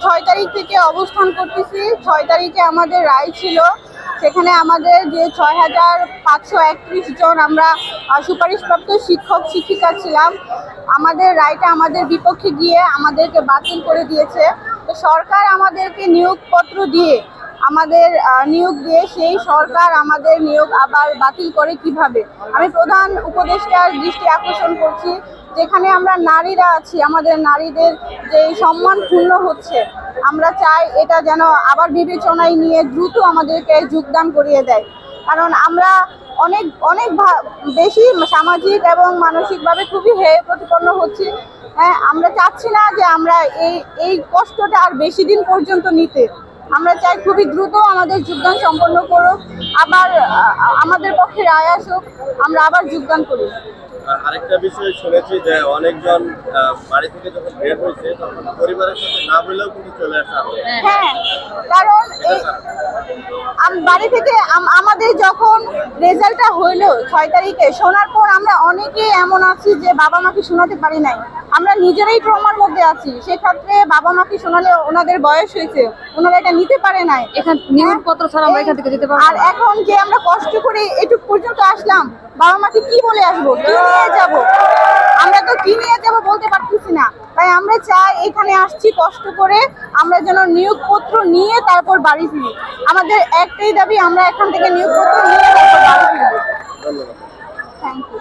6 তারিখ থেকে অবস্থান করতেছি। 6 তারিখে আমাদের রায় ছিল, সেখানে আমাদের যে ৬,৫৩১ জন আমরা সুপারিশপ্রাপ্ত শিক্ষক শিক্ষিকা ছিলাম, আমাদের রায়টা আমাদের বিপক্ষে গিয়ে আমাদেরকে বাতিল করে দিয়েছে। তো সরকার আমাদেরকে নিয়োগপত্র দিয়ে সেই সরকার আমাদের নিয়োগ আবার বাতিল করে কিভাবে? আমি প্রধান উপদেষ্টার দৃষ্টি আকর্ষণ করছি, যেখানে আমরা নারীরা আছি, আমাদের নারীদের যে সম্মান ক্ষুণ্ণ হচ্ছে, আমরা চাই এটা যেন আবার বিবেচনায় নিয়ে দ্রুত আমাদেরকে যোগদান করিয়ে দেয়। কারণ আমরা অনেক অনেক বেশি সামাজিক এবং মানসিকভাবে খুবই হেয় প্রতিপন্ন হচ্ছি। হ্যাঁ, আমরা চাচ্ছি না যে আমরা এই কষ্টটা আর বেশি দিন পর্যন্ত নিতে। আমরা চাই খুবই দ্রুত আমাদের যোগদান সম্পন্ন করুক, আবার আমাদের পক্ষে রায় আসুক, আমরা আবার যোগদান করি। আরেকটা বিষয় শুনেছি যে অনেকজন বাড়ি থেকে যখন বের হয়েছে তখন পরিবারের সাথে না বলেও কিন্তু চলে আসা। হ্যাঁ, কারণ বাড়ি থেকে আমাদের যখন রেজাল্টটা হইলো 6 তারিখে, শোনার পর আমরা অনেকেই এমন আছি যে বাবা মাকে শোনাতে পারি নাই, আমরা নিজেরাই ট্রমার মধ্যে আছি। সেক্ষেত্রে বাবা মাকে শোনালে ওনাদের বয়স হয়েছে, ওনারা এটা নিতে পারে নাই। এখান নিয়োগপত্র ছাড়া আমরা এখান থেকে যেতে পারবো। আর এখন যে আমরা কষ্ট করে এটুক পর্যন্ত আসলাম, বাবা মাকে কি বলে আসবো, কি নিয়ে যাব? আমরা তো কি নিয়ে যাব বলতে পারতেছি না। তাই আমরা চাই এখানে আসছি কষ্ট করে, আমরা যেন নিয়োগপত্র নিয়ে তারপর বাড়ি ফিরি। আমাদের একটাই দাবি, আমরা এখান থেকে নিয়োগপত্র নিয়ে তারপর বাড়ি ফিরবো। ধন্যবাদ। Thank you.